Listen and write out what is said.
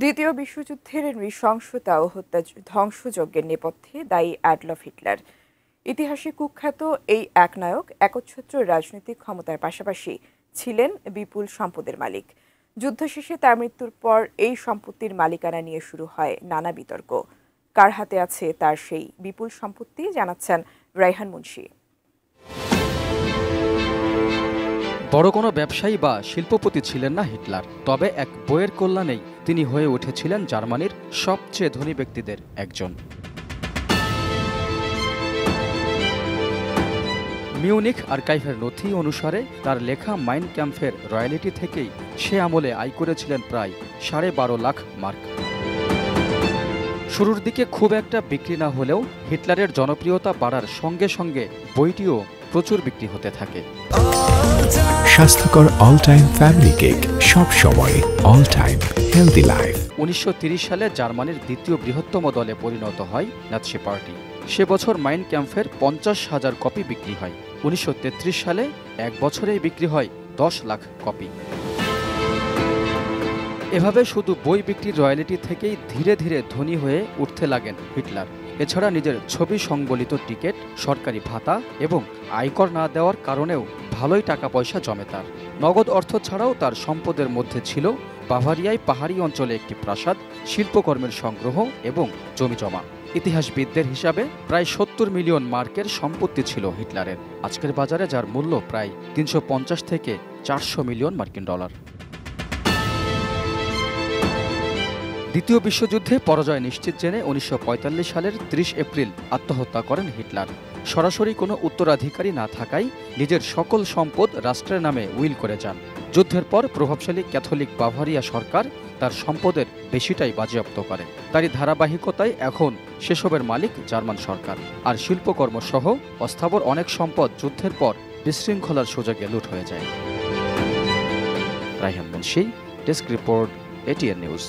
দ্বিতীয় বিশ্বযুদ্ধের নৃশংসতা ও ধ্বংসযজ্ঞের নেপথ্যে দায়ী অ্যাডলফ হিটলার। ইতিহাসে কুখ্যাত এই একনায়ক একচ্ছত্র রাজনৈতিক ক্ষমতার পাশাপাশি ছিলেন বিপুল সম্পদের মালিক। যুদ্ধ শেষে তার মৃত্যুর পর এই সম্পত্তির মালিকানা নিয়ে শুরু হয় নানা বিতর্ক। কার হাতে আছে তার সেই বিপুল সম্পত্তি, জানাচ্ছেন রায়হান মুন্সি। বড় কোনো ব্যবসায়ী বা শিল্পপতি ছিলেন না হিটলার, তবে এক বইয়ের কল্যাণেই তিনি হয়ে উঠেছিলেন জার্মানির সবচেয়ে ধনী ব্যক্তিদের একজন। মিউনিখ আর্কাইভের নথি অনুসারে তার লেখা মাইন ক্যাম্পের রয়্যালিটি থেকেই সে আমলে আয় করেছিলেন প্রায় 12.5 লাখ মার্ক। শুরুর দিকে খুব একটা বিক্রি না হলেও হিটলারের জনপ্রিয়তা বাড়ার সঙ্গে সঙ্গে বইটিও প্রচুর বিক্রি হতে থাকে। স্বাস্থ্যকর অল টাইম ফ্যামিলি কেক, সব সময় অল টাইম হেলদি লাইফ। 1930 সালে জার্মানির দ্বিতীয় বৃহত্তম দলে পরিণত হয় নাৎসি পার্টি। সে বছর মাইন ক্যাম্পের 50,000 কপি বিক্রি হয়। 1933 সালে এক বছরেই বিক্রি হয় 10 লাখ কপি। এভাবে শুধু বই বিক্রির রয়্যালিটি থেকেই ধীরে ধীরে ধনী হয়ে উঠতে লাগেন হিটলার। এছাড়া নিজের ছবি সংবলিত টিকিট, সরকারি ভাতা এবং আয়কর না দেওয়ার কারণেও ভালোই টাকা পয়সা জমে তার। নগদ অর্থ ছাড়াও তার সম্পদের মধ্যে ছিল বাভারিয়ায় পাহাড়ি অঞ্চলে একটি প্রাসাদ, শিল্পকর্মের সংগ্রহ এবং জমিজমা। ইতিহাসবিদদের হিসাবে প্রায় 70 মিলিয়ন মার্কের সম্পত্তি ছিল হিটলারের, আজকের বাজারে যার মূল্য প্রায় 350 থেকে 400 মিলিয়ন মার্কিন ডলার। দ্বিতীয় বিশ্বযুদ্ধে পরাজয় নিশ্চিত জেনে 1945 সালের 30 এপ্রিল আত্মহত্যা করেন হিটলার। সরাসরি কোনো উত্তরাধিকারী না থাকায় নিজের সকল সম্পদ রাষ্ট্রের নামে উইল করে যান। যুদ্ধের পর প্রভাবশালী ক্যাথলিক বাভারিয়া সরকার তার সম্পদের বেশিটাই বাজেয়াপ্ত করে। তারই ধারাবাহিকতায় এখন সেসবের মালিক জার্মান সরকার। আর শিল্পকর্ম সহ অস্থাবর অনেক সম্পদ যুদ্ধের পর বিশৃঙ্খলার সুযোগে লুট হয়ে যায়। Raihan Munshi, desk report, ATN news.